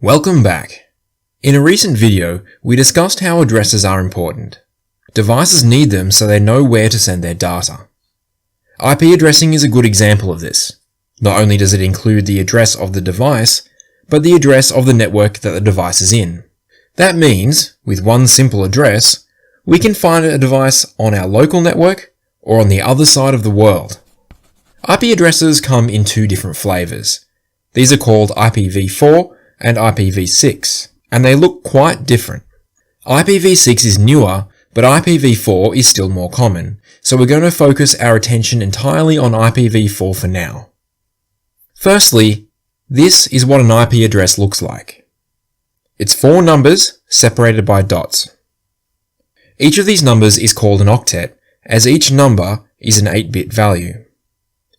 Welcome back. In a recent video, we discussed how addresses are important. Devices need them so they know where to send their data. IP addressing is a good example of this. Not only does it include the address of the device, but the address of the network that the device is in. That means, with one simple address, we can find a device on our local network or on the other side of the world. IP addresses come in two different flavors. These are called IPv4 and IPv6, and they look quite different. IPv6 is newer, but IPv4 is still more common, so we're going to focus our attention entirely on IPv4 for now. Firstly, this is what an IP address looks like. It's 4 numbers separated by dots. Each of these numbers is called an octet, as each number is an 8-bit value.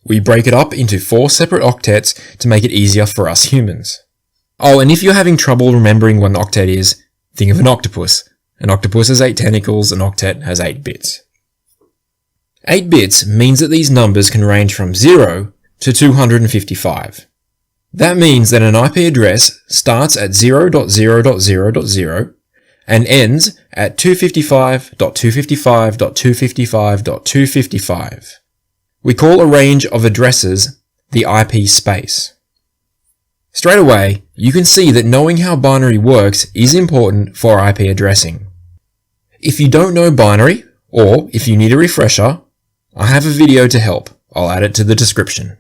We break it up into 4 separate octets to make it easier for us humans. Oh, and if you're having trouble remembering what an octet is, think of an octopus. An octopus has 8 tentacles, an octet has 8 bits. 8 bits means that these numbers can range from 0 to 255. That means that an IP address starts at 0.0.0.0 and ends at 255.255.255.255. We call a range of addresses the IP space. Straight away, you can see that knowing how binary works is important for IP addressing. If you don't know binary, or if you need a refresher, I have a video to help. I'll add it to the description.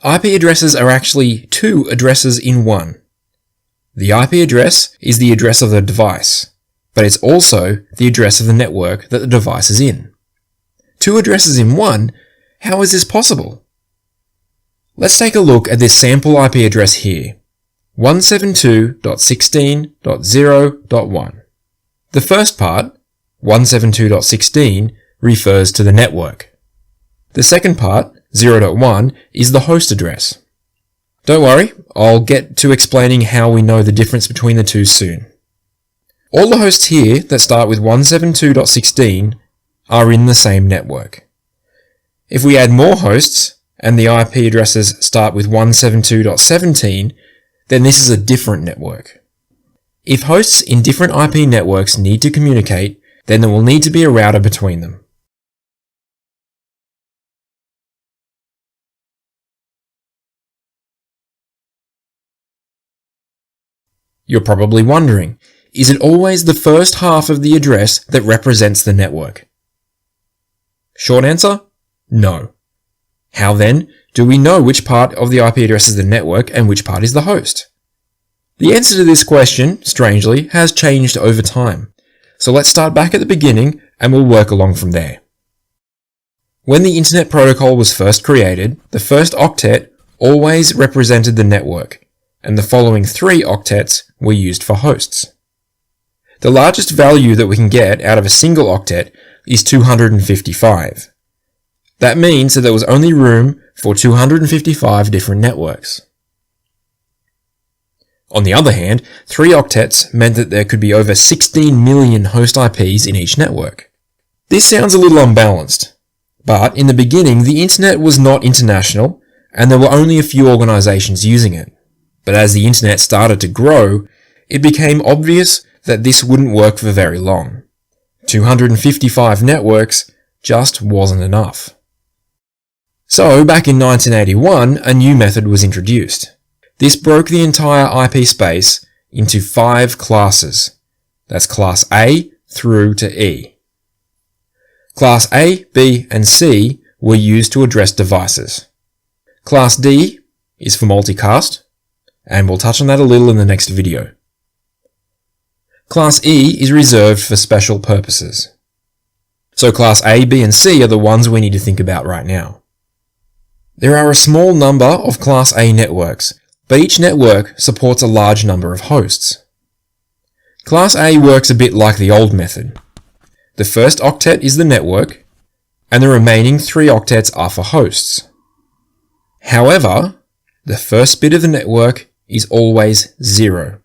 IP addresses are actually 2 addresses in one. The IP address is the address of the device, but it's also the address of the network that the device is in. 2 addresses in one? How is this possible? Let's take a look at this sample IP address here, 172.16.0.1. The first part, 172.16, refers to the network. The second part, 0.1, is the host address. Don't worry, I'll get to explaining how we know the difference between the two soon. All the hosts here that start with 172.16 are in the same network. If we add more hosts, and the IP addresses start with 172.17, then this is a different network. If hosts in different IP networks need to communicate, then there will need to be a router between them. You're probably wondering, is it always the first half of the address that represents the network? Short answer, no. How then do we know which part of the IP address is the network and which part is the host? The answer to this question, strangely, has changed over time. So let's start back at the beginning and we'll work along from there. When the Internet Protocol was first created, the first octet always represented the network, and the following 3 octets were used for hosts. The largest value that we can get out of a single octet is 255. That means that there was only room for 255 different networks. On the other hand, 3 octets meant that there could be over 16 million host IPs in each network. This sounds a little unbalanced, but in the beginning the internet was not international and there were only a few organizations using it. But as the internet started to grow, it became obvious that this wouldn't work for very long. 255 networks just wasn't enough. So, back in 1981, a new method was introduced. This broke the entire IP space into 5 classes. That's class A through to E. Class A, B, and C were used to address devices. Class D is for multicast, and we'll touch on that a little in the next video. Class E is reserved for special purposes. So Class A, B, and C are the ones we need to think about right now. There are a small number of Class A networks, but each network supports a large number of hosts. Class A works a bit like the old method. The first octet is the network, and the remaining 3 octets are for hosts. However, the first bit of the network is always 0.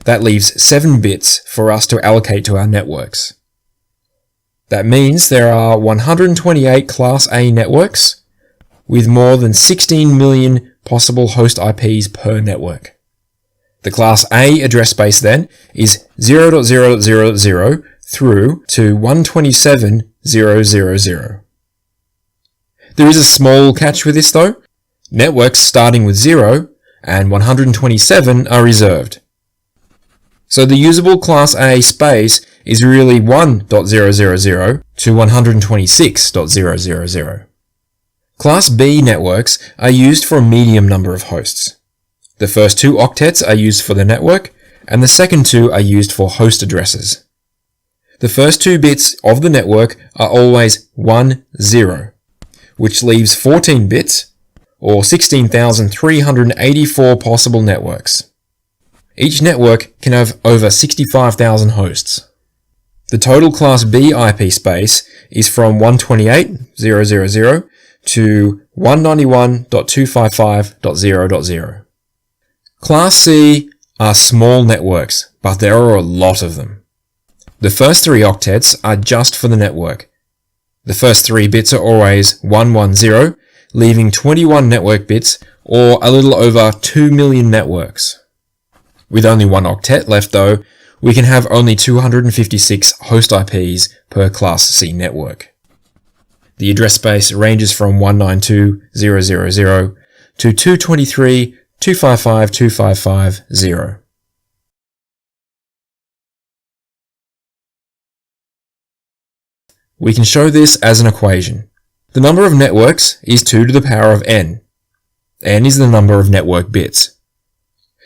That leaves 7 bits for us to allocate to our networks. That means there are 128 Class A networks, with more than 16 million possible host IPs per network. The class A address space then is 0.0.0.0 through to 127.0.0.0. There is a small catch with this though. Networks starting with 0 and 127 are reserved. So the usable class A space is really 1.0.0.0 to 126.0.0.0. Class B networks are used for a medium number of hosts. The first 2 octets are used for the network, and the second 2 are used for host addresses. The first 2 bits of the network are always 10, which leaves 14 bits, or 16,384 possible networks. Each network can have over 65,000 hosts. The total Class B IP space is from 128.0.0.0 to 191.255.0.0. Class C are small networks, but there are a lot of them. The first 3 octets are just for the network. The first 3 bits are always 110, leaving 21 network bits, or a little over 2 million networks. With only 1 octet left though, we can have only 256 host IPs per Class C network. The address space ranges from 192.0.0.0 to 223.255.255.0. We can show this as an equation. The number of networks is 2 to the power of n. N is the number of network bits.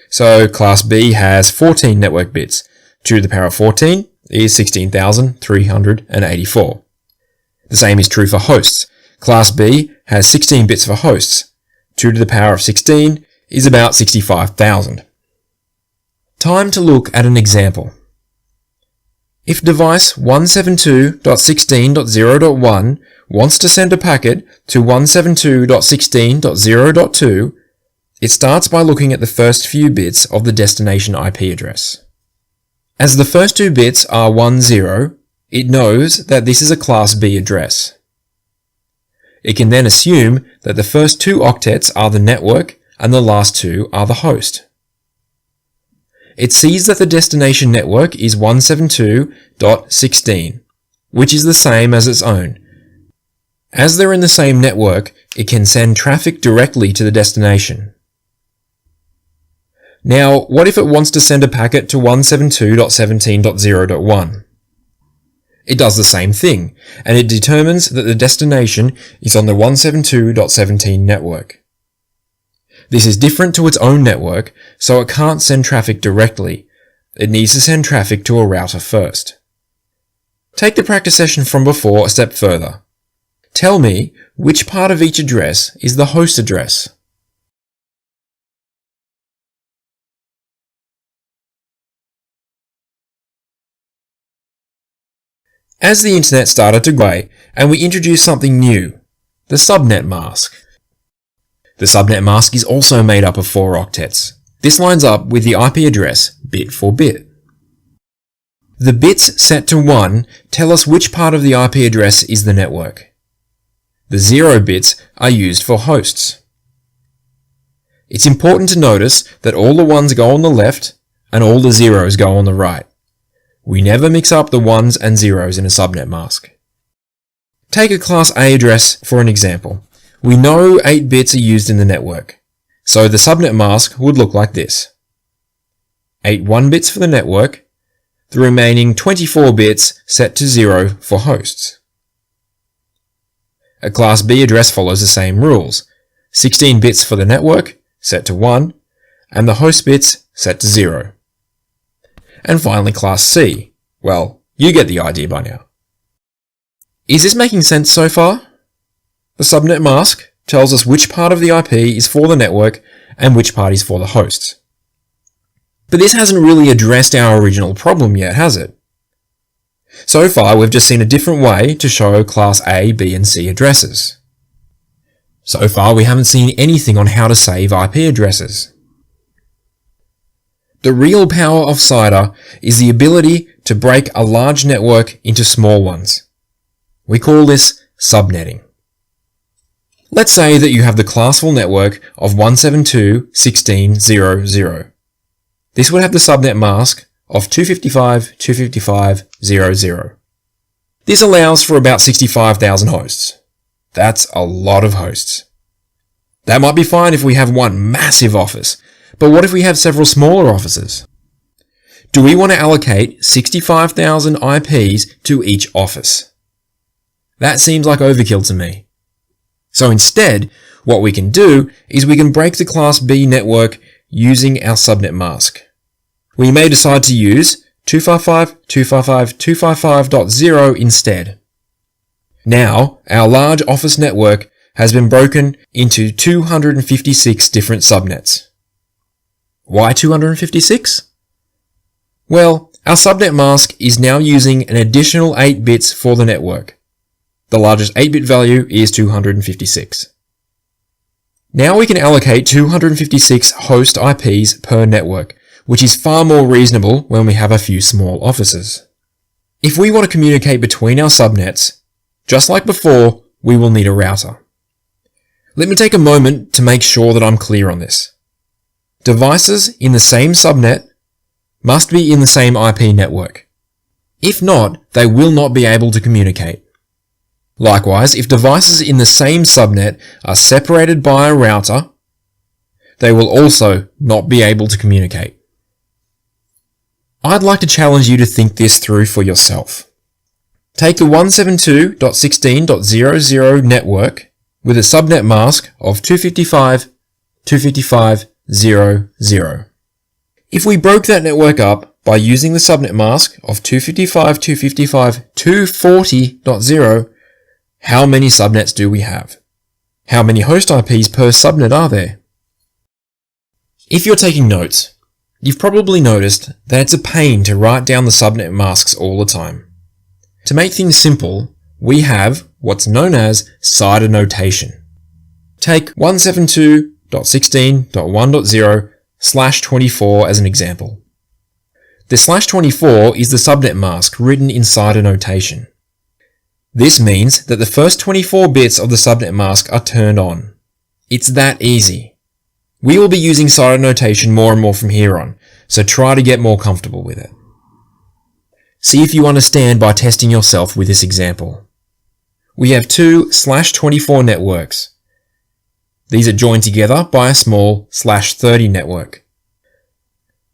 So Class B has 14 network bits. 2 to the power of 14 is 16,384. The same is true for hosts. Class B has 16 bits for hosts. 2 to the power of 16 is about 65,000. Time to look at an example. If device 172.16.0.1 wants to send a packet to 172.16.0.2, it starts by looking at the first few bits of the destination IP address. As the first 2 bits are 10, it knows that this is a Class B address. It can then assume that the first 2 octets are the network and the last 2 are the host. It sees that the destination network is 172.16, which is the same as its own. As they're in the same network, it can send traffic directly to the destination. Now, what if it wants to send a packet to 172.17.0.1? It does the same thing, and it determines that the destination is on the 172.17 network. This is different to its own network, so it can't send traffic directly. It needs to send traffic to a router first. Take the practice session from before a step further. Tell me which part of each address is the host address. As the internet started to grow, and we introduced something new, the subnet mask. The subnet mask is also made up of 4 octets. This lines up with the IP address bit for bit. The bits set to 1 tell us which part of the IP address is the network. The 0 bits are used for hosts. It's important to notice that all the 1s go on the left and all the 0s go on the right. We never mix up the 1s and 0s in a subnet mask. Take a Class A address for an example. We know 8 bits are used in the network, so the subnet mask would look like this. 8 1-bits for the network, the remaining 24 bits set to 0 for hosts. A Class B address follows the same rules. 16 bits for the network, set to 1, and the host bits set to 0. And finally Class C. Well, you get the idea by now. Is this making sense so far? The subnet mask tells us which part of the IP is for the network and which part is for the hosts. But this hasn't really addressed our original problem yet, has it? So far, we've just seen a different way to show Class A, B, and C addresses. So far, we haven't seen anything on how to save IP addresses. The real power of CIDR is the ability to break a large network into small ones. We call this subnetting. Let's say that you have the classful network of 172.16.0.0. This would have the subnet mask of 255.255.0.0. This allows for about 65,000 hosts. That's a lot of hosts. That might be fine if we have one massive office, but what if we have several smaller offices? Do we want to allocate 65,000 IPs to each office? That seems like overkill to me. So instead, what we can do is we can break the Class B network using our subnet mask. We may decide to use 255.255.255.0 instead. Now, our large office network has been broken into 256 different subnets. Why 256? Well, our subnet mask is now using an additional 8 bits for the network. The largest 8-bit value is 256. Now we can allocate 256 host IPs per network, which is far more reasonable when we have a few small offices. If we want to communicate between our subnets, just like before, we will need a router. Let me take a moment to make sure that I'm clear on this. Devices in the same subnet must be in the same IP network. If not, they will not be able to communicate. Likewise, if devices in the same subnet are separated by a router, they will also not be able to communicate. I'd like to challenge you to think this through for yourself. Take the 172.16.0.0 network with a subnet mask of 255.255.0.0. If we broke that network up by using the subnet mask of 255.255.240.0, how many subnets do we have? How many host IPs per subnet are there? If you're taking notes, you've probably noticed that it's a pain to write down the subnet masks all the time. To make things simple, we have what's known as CIDR notation. Take 172.16.1.0/24 as an example. The /24 is the subnet mask written in CIDR notation. This means that the first 24 bits of the subnet mask are turned on. It's that easy. We will be using CIDR notation more and more from here on, so try to get more comfortable with it. See if you understand by testing yourself with this example. We have two /24 networks. These are joined together by a small /30 network.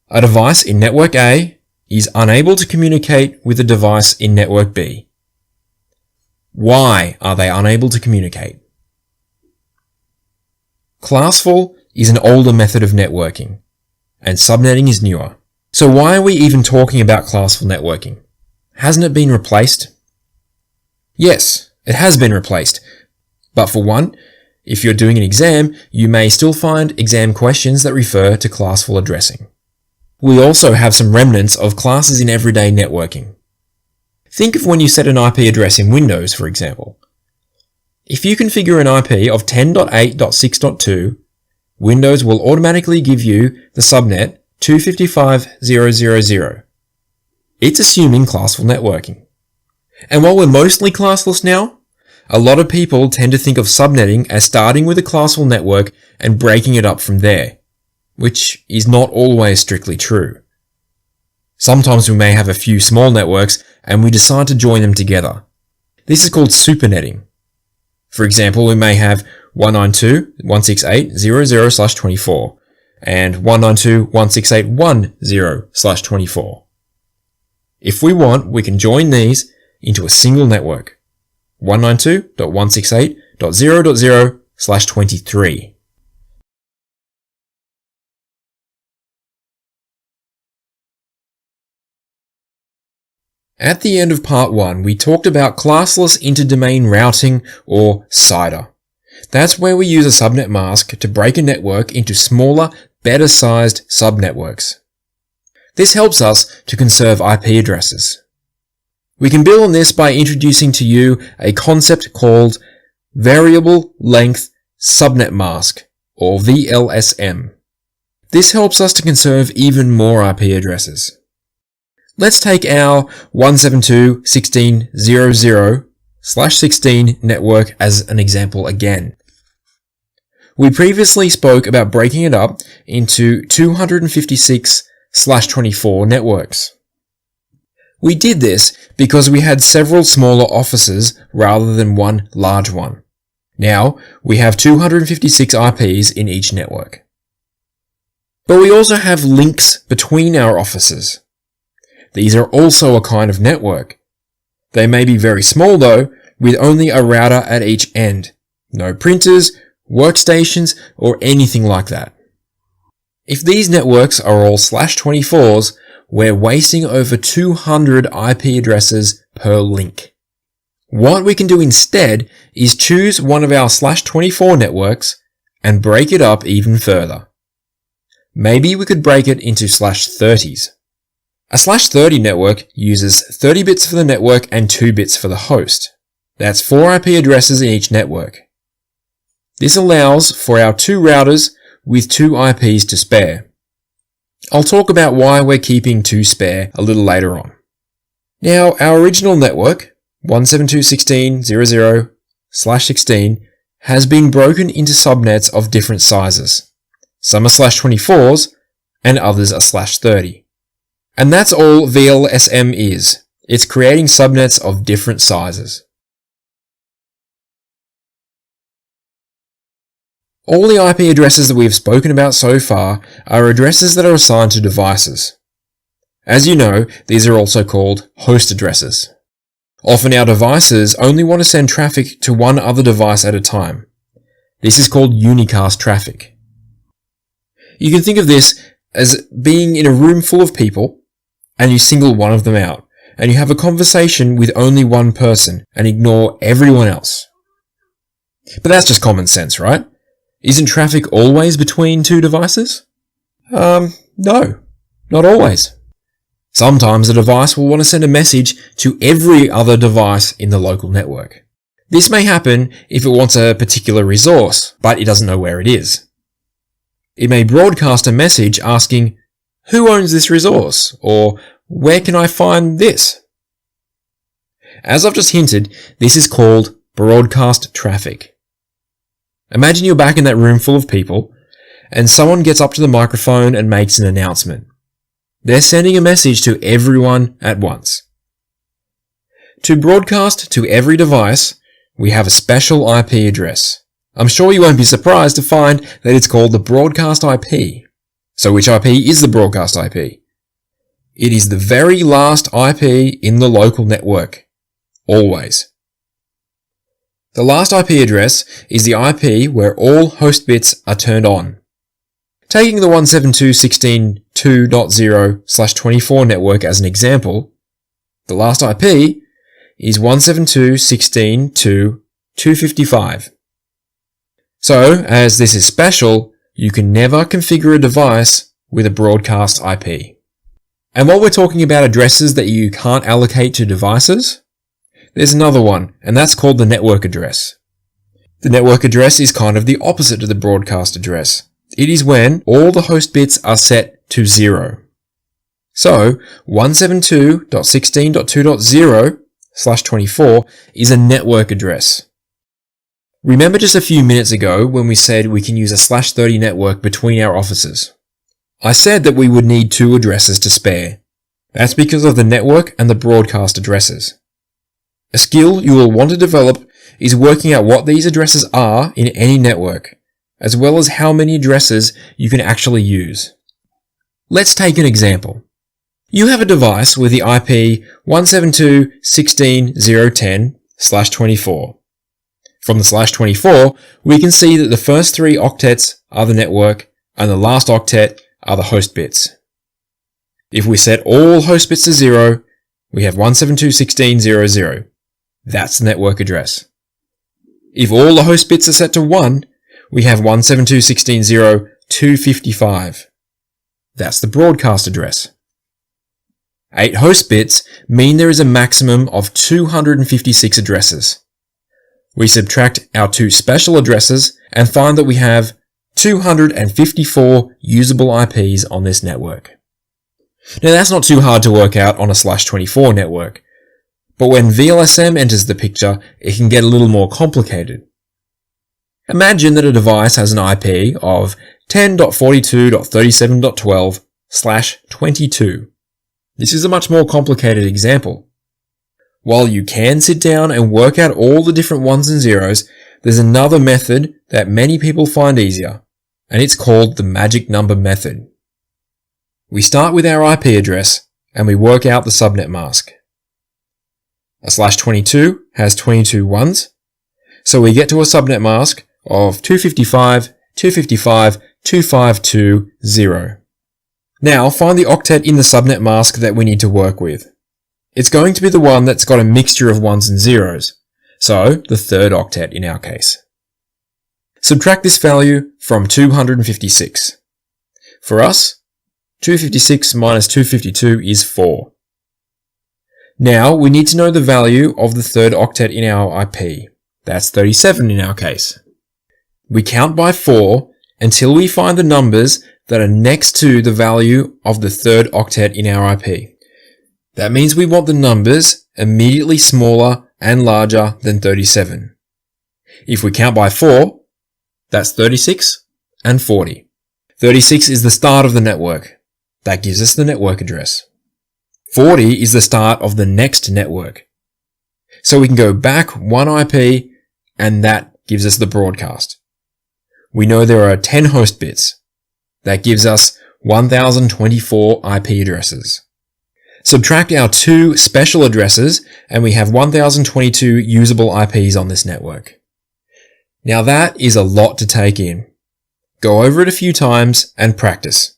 A device in network A is unable to communicate with a device in network B. Why are they unable to communicate? Classful is an older method of networking, and subnetting is newer. So why are we even talking about classful networking? Hasn't it been replaced? Yes, it has been replaced. But for one, if you're doing an exam, you may still find exam questions that refer to classful addressing. We also have some remnants of classes in everyday networking. Think of when you set an IP address in Windows, for example. If you configure an IP of 10.8.6.2, Windows will automatically give you the subnet 255.0.0.0. It's assuming classful networking. And while we're mostly classless now, a lot of people tend to think of subnetting as starting with a classful network and breaking it up from there, which is not always strictly true. Sometimes we may have a few small networks and we decide to join them together. This is called supernetting. For example, we may have 192.168.0.0/24 and 192.168.1.0/24. If we want, we can join these into a single network, 192.168.0.0/23. At the end of part 1, we talked about classless interdomain routing, or CIDR. That's where we use a subnet mask to break a network into smaller, better-sized subnetworks. This helps us to conserve IP addresses. We can build on this by introducing to you a concept called Variable Length Subnet Mask, or VLSM. This helps us to conserve even more IP addresses. Let's take our 172.16.0.0/16 network as an example again. We previously spoke about breaking it up into 256/24 networks. We did this because we had several smaller offices rather than one large one. Now, we have 256 IPs in each network. But we also have links between our offices. These are also a kind of network. They may be very small though, with only a router at each end. No printers, workstations, or anything like that. If these networks are all /24s, we're wasting over 200 IP addresses per link. What we can do instead is choose one of our /24 networks and break it up even further. Maybe we could break it into /30s. A /30 network uses 30 bits for the network and 2 bits for the host. That's 4 IP addresses in each network. This allows for our 2 routers with 2 IPs to spare. I'll talk about why we're keeping 2 spare a little later on. Now, our original network, 172.16.00/16, has been broken into subnets of different sizes. Some are /24s and others are /30. And that's all VLSM is. It's creating subnets of different sizes. All the IP addresses that we've spoken about so far are addresses that are assigned to devices. As you know, these are also called host addresses. Often our devices only want to send traffic to one other device at a time. This is called unicast traffic. You can think of this as being in a room full of people and you single one of them out and you have a conversation with only one person and ignore everyone else. But that's just common sense, right? Isn't traffic always between 2 devices? No, not always. Sometimes a device will want to send a message to every other device in the local network. This may happen if it wants a particular resource, but it doesn't know where it is. It may broadcast a message asking, "Who owns this resource?" or "Where can I find this?" As I've just hinted, this is called broadcast traffic. Imagine you're back in that room full of people, and someone gets up to the microphone and makes an announcement. They're sending a message to everyone at once. To broadcast to every device, we have a special IP address. I'm sure you won't be surprised to find that it's called the broadcast IP. So which IP is the broadcast IP? It is the very last IP in the local network. Always. The last IP address is the IP where all host bits are turned on. Taking the 172.16.2.0/24 network as an example, the last IP is 172.16.2.255. So, as this is special, you can never configure a device with a broadcast IP. And while we're talking about addresses that you can't allocate to devices, there's another one, and that's called the network address. The network address is kind of the opposite to the broadcast address. It is when all the host bits are set to 0. So, 172.16.2.0/24 is a network address. Remember just a few minutes ago when we said we can use a /30 network between our offices? I said that we would need 2 addresses to spare. That's because of the network and the broadcast addresses. A skill you will want to develop is working out what these addresses are in any network, as well as how many addresses you can actually use. Let's take an example. You have a device with the IP 172.16.0.10/24. From the /24, we can see that the first 3 octets are the network and the last octet are the host bits. If we set all host bits to 0, we have 172.16.0.0. That's the network address. If all the host bits are set to 1, we have 172.16.0.255. That's the broadcast address. 8 host bits mean there is a maximum of 256 addresses. We subtract our 2 special addresses and find that we have 254 usable IPs on this network. Now that's not too hard to work out on a /24 network, but when VLSM enters the picture, it can get a little more complicated. Imagine that a device has an IP of 10.42.37.12/22. This is a much more complicated example. While you can sit down and work out all the different ones and zeros, there's another method that many people find easier, and it's called the magic number method. We start with our IP address and we work out the subnet mask. A /22 has 22 ones, so we get to a subnet mask of 255.255.252.0. Now find the octet in the subnet mask that we need to work with. It's going to be the one that's got a mixture of ones and zeros, so the third octet in our case. Subtract this value from 256. For us, 256 minus 252 is 4. Now we need to know the value of the third octet in our IP. That's 37 in our case. We count by 4 until we find the numbers that are next to the value of the third octet in our IP. That means we want the numbers immediately smaller and larger than 37. If we count by 4, that's 36 and 40. 36 is the start of the network. That gives us the network address. 40 is the start of the next network. So we can go back one IP and that gives us the broadcast. We know there are 10 host bits. That gives us 1024 IP addresses. Subtract our 2 special addresses and we have 1022 usable IPs on this network. Now that is a lot to take in. Go over it a few times and practice.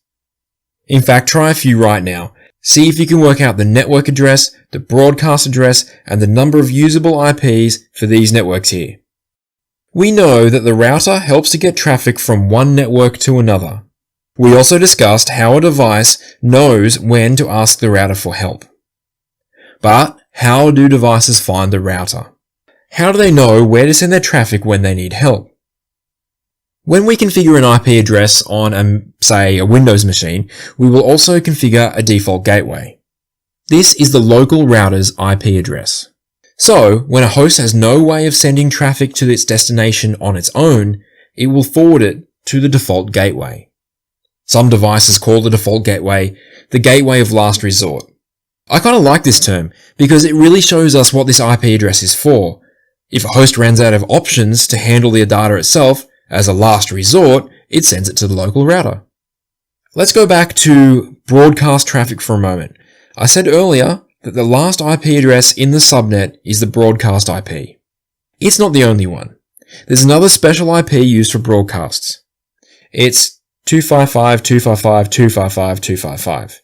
In fact, try a few right now. See if you can work out the network address, the broadcast address, and the number of usable IPs for these networks here. We know that the router helps to get traffic from one network to another. We also discussed how a device knows when to ask the router for help. But how do devices find the router? How do they know where to send their traffic when they need help? When we configure an IP address on, say, a Windows machine, we will also configure a default gateway. This is the local router's IP address. So, when a host has no way of sending traffic to its destination on its own, it will forward it to the default gateway. Some devices call the default gateway the gateway of last resort. I kind of like this term because it really shows us what this IP address is for. If a host runs out of options to handle the data itself, as a last resort, it sends it to the local router. Let's go back to broadcast traffic for a moment. I said earlier that the last IP address in the subnet is the broadcast IP. It's not the only one. There's another special IP used for broadcasts. It's 255.255.255.255.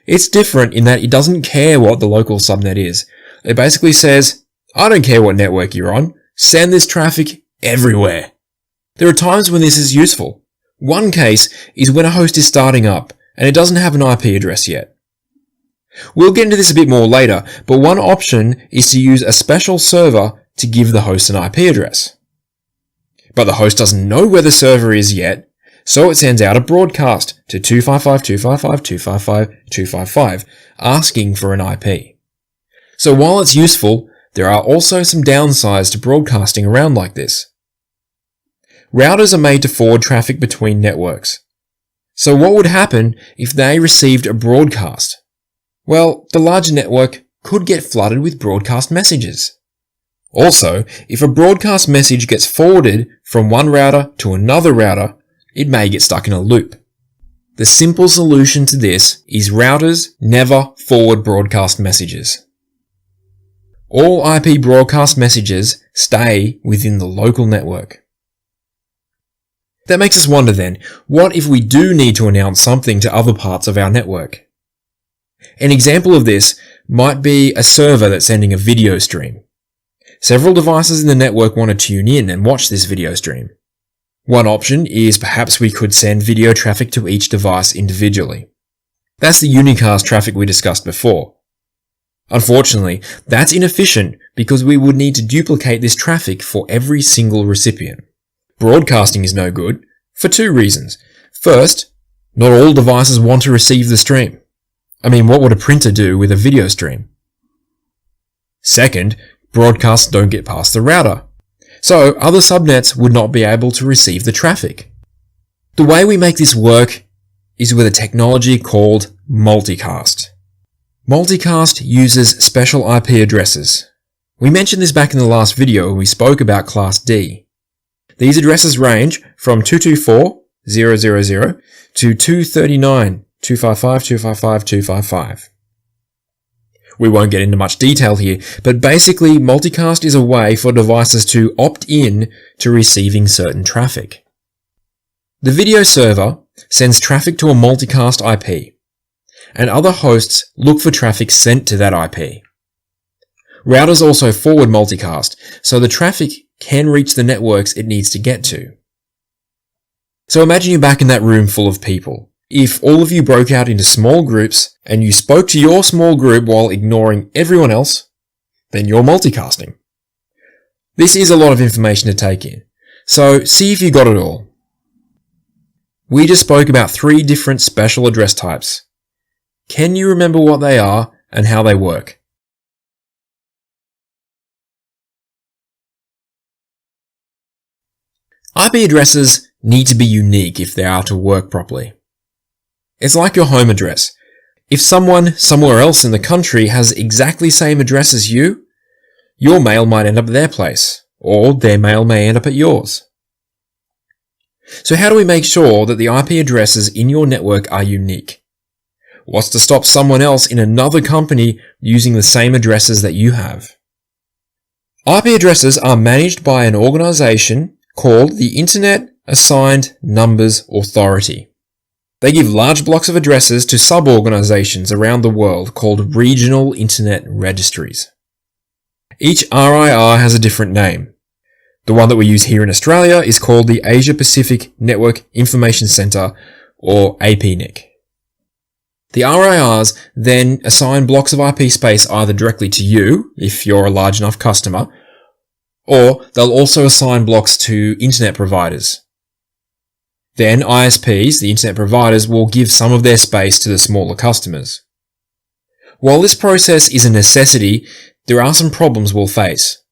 It's different in that it doesn't care what the local subnet is. It basically says, I don't care what network you're on, send this traffic everywhere. There are times when this is useful. One case is when a host is starting up and it doesn't have an IP address yet. We'll get into this a bit more later, but one option is to use a special server to give the host an IP address. But the host doesn't know where the server is yet, so it sends out a broadcast to 255.255.255.255 asking for an IP. So while it's useful, there are also some downsides to broadcasting around like this. Routers are made to forward traffic between networks. So what would happen if they received a broadcast? Well, the larger network could get flooded with broadcast messages. Also, if a broadcast message gets forwarded from one router to another router, it may get stuck in a loop. The simple solution to this is routers never forward broadcast messages. All IP broadcast messages stay within the local network. That makes us wonder then, what if we do need to announce something to other parts of our network? An example of this might be a server that's sending a video stream. Several devices in the network want to tune in and watch this video stream. One option is perhaps we could send video traffic to each device individually. That's the unicast traffic we discussed before. Unfortunately, that's inefficient because we would need to duplicate this traffic for every single recipient. Broadcasting is no good for 2 reasons. First, not all devices want to receive the stream. I mean, what would a printer do with a video stream? Second, broadcasts don't get past the router. So other subnets would not be able to receive the traffic. The way we make this work is with a technology called multicast. Multicast uses special IP addresses. We mentioned this back in the last video when we spoke about Class D. These addresses range from 224.0.0.0 to 239.255.255.255. We won't get into much detail here, but basically multicast is a way for devices to opt in to receiving certain traffic. The video server sends traffic to a multicast IP, and other hosts look for traffic sent to that IP. Routers also forward multicast, so the traffic can reach the networks it needs to get to. So imagine you're back in that room full of people. If all of you broke out into small groups and you spoke to your small group while ignoring everyone else, then you're multicasting. This is a lot of information to take in, so see if you got it all. We just spoke about 3 different special address types. Can you remember what they are and how they work? IP addresses need to be unique if they are to work properly. It's like your home address. If someone somewhere else in the country has exactly the same address as you, your mail might end up at their place, or their mail may end up at yours. So how do we make sure that the IP addresses in your network are unique? What's to stop someone else in another company using the same addresses that you have? IP addresses are managed by an organization called the Internet Assigned Numbers Authority. They give large blocks of addresses to sub-organizations around the world called regional internet registries. Each RIR has a different name. The one that we use here in Australia is called the Asia Pacific Network Information Center, or APNIC. The RIRs then assign blocks of IP space either directly to you, if you're a large enough customer, or they'll also assign blocks to internet providers. Then ISPs, the internet providers, will give some of their space to the smaller customers. While this process is a necessity, there are some problems we'll face.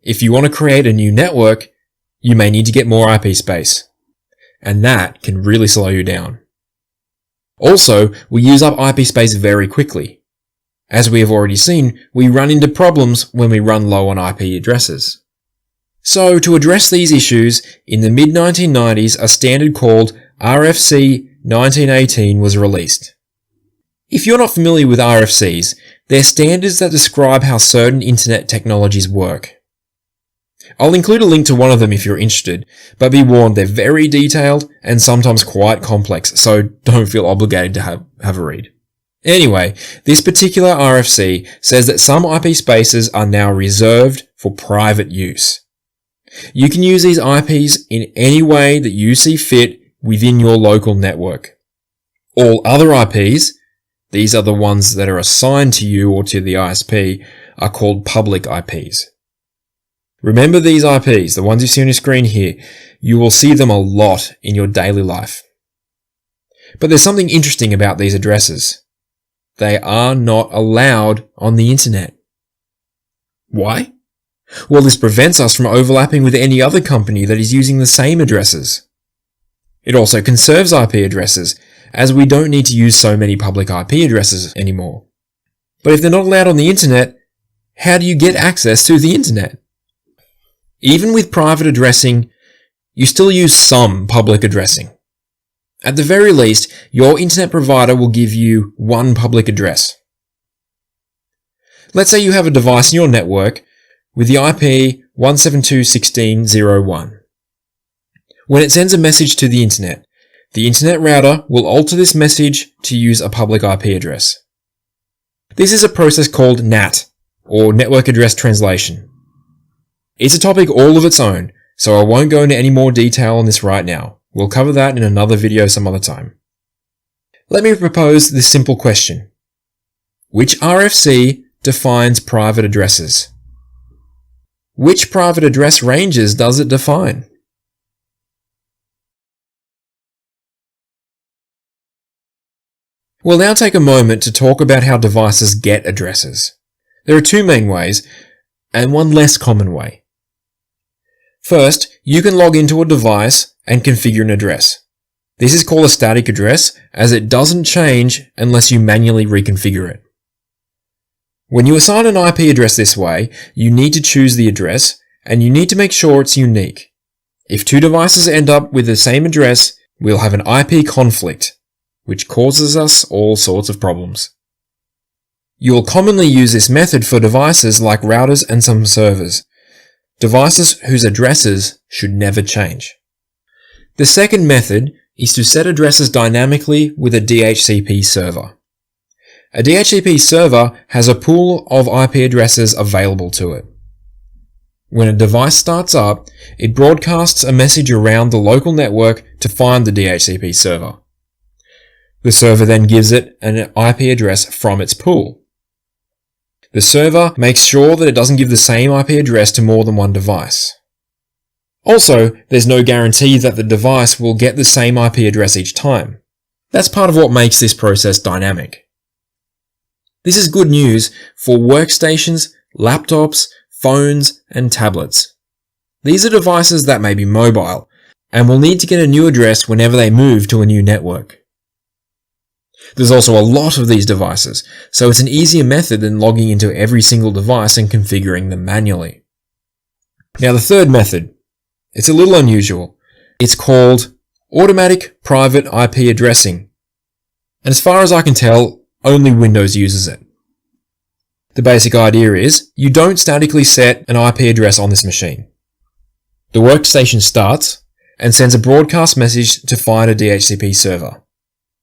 If you want to create a new network, you may need to get more IP space, and that can really slow you down. Also, we use up IP space very quickly. As we have already seen, we run into problems when we run low on IP addresses. So, to address these issues, in the mid-1990s, a standard called RFC 1918 was released. If you're not familiar with RFCs, they're standards that describe how certain internet technologies work. I'll include a link to one of them if you're interested, but be warned they're very detailed and sometimes quite complex, so don't feel obligated to have a read. Anyway, this particular RFC says that some IP spaces are now reserved for private use. You can use these IPs in any way that you see fit within your local network. All other IPs, these are the ones that are assigned to you or to the ISP, are called public IPs. Remember these IPs, the ones you see on your screen here, you will see them a lot in your daily life. But there's something interesting about these addresses. They are not allowed on the internet. Why? Well, this prevents us from overlapping with any other company that is using the same addresses. It also conserves IP addresses, as we don't need to use so many public IP addresses anymore. But if they're not allowed on the internet, how do you get access to the internet? Even with private addressing, you still use some public addressing. At the very least, your internet provider will give you one public address. Let's say you have a device in your network with the IP 172.16.0.1. When it sends a message to the internet router will alter this message to use a public IP address. This is a process called NAT, or Network Address Translation. It's a topic all of its own, so I won't go into any more detail on this right now. We'll cover that in another video some other time. Let me propose this simple question. Which RFC defines private addresses? Which private address ranges does it define? We'll now take a moment to talk about how devices get addresses. There are 2 main ways, and one less common way. First, you can log into a device and configure an address. This is called a static address as it doesn't change unless you manually reconfigure it. When you assign an IP address this way, you need to choose the address and you need to make sure it's unique. If two devices end up with the same address, we'll have an IP conflict, which causes us all sorts of problems. You will commonly use this method for devices like routers and some servers, devices whose addresses should never change. The second method is to set addresses dynamically with a DHCP server. A DHCP server has a pool of IP addresses available to it. When a device starts up, it broadcasts a message around the local network to find the DHCP server. The server then gives it an IP address from its pool. The server makes sure that it doesn't give the same IP address to more than one device. Also, there's no guarantee that the device will get the same IP address each time. That's part of what makes this process dynamic. This is good news for workstations, laptops, phones, and tablets. These are devices that may be mobile, and will need to get a new address whenever they move to a new network. There's also a lot of these devices, so it's an easier method than logging into every single device and configuring them manually. Now the third method, it's a little unusual. It's called automatic private IP addressing. And as far as I can tell, only Windows uses it. The basic idea is, you don't statically set an IP address on this machine. The workstation starts and sends a broadcast message to find a DHCP server.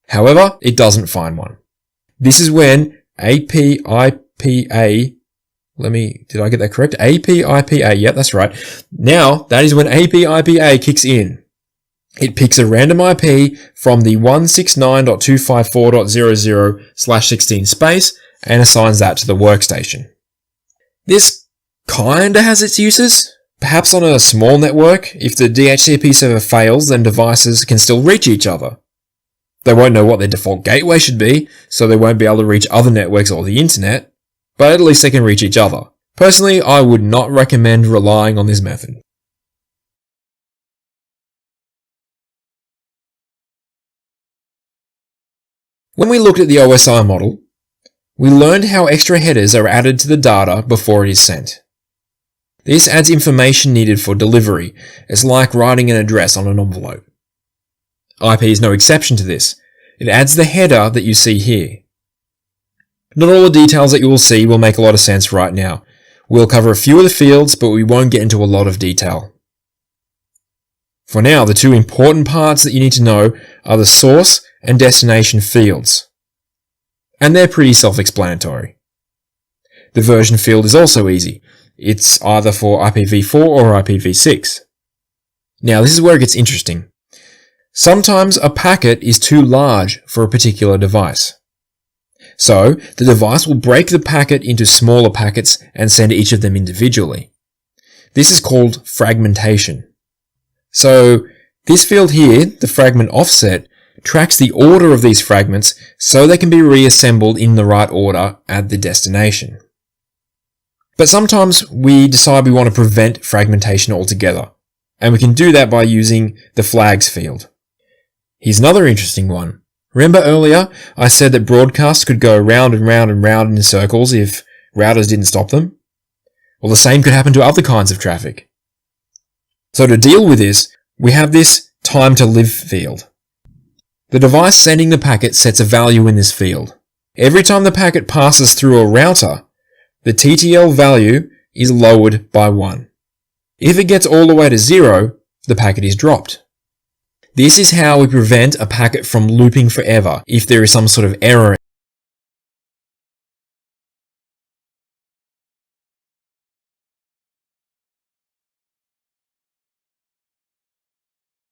However, it doesn't find one. This is when APIPA, did I get that correct? APIPA, yep, that's right. Now, that is when APIPA kicks in. It picks a random IP from the 169.254.00/16 space and assigns that to the workstation. This kinda has its uses. Perhaps on a small network, if the DHCP server fails, then devices can still reach each other. They won't know what their default gateway should be, so they won't be able to reach other networks or the internet, but at least they can reach each other. Personally, I would not recommend relying on this method. When we looked at the OSI model, we learned how extra headers are added to the data before it is sent. This adds information needed for delivery. It's like writing an address on an envelope. IP is no exception to this. It adds the header that you see here. Not all the details that you will see will make a lot of sense right now. We'll cover a few of the fields, but we won't get into a lot of detail. For now, the two important parts that you need to know are the source and destination fields. And they're pretty self-explanatory. The version field is also easy. It's either for IPv4 or IPv6. Now, this is where it gets interesting. Sometimes a packet is too large for a particular device. So, the device will break the packet into smaller packets and send each of them individually. This is called fragmentation. So, this field here, the fragment offset, tracks the order of these fragments so they can be reassembled in the right order at the destination. But sometimes we decide we want to prevent fragmentation altogether, and we can do that by using the flags field. Here's another interesting one. Remember earlier I said that broadcasts could go round and round and round in circles if routers didn't stop them? Well, the same could happen to other kinds of traffic. So to deal with this, we have this time to live field. The device sending the packet sets a value in this field. Every time the packet passes through a router, the TTL value is lowered by 1. If it gets all the way to 0, the packet is dropped. This is how we prevent a packet from looping forever if there is some sort of error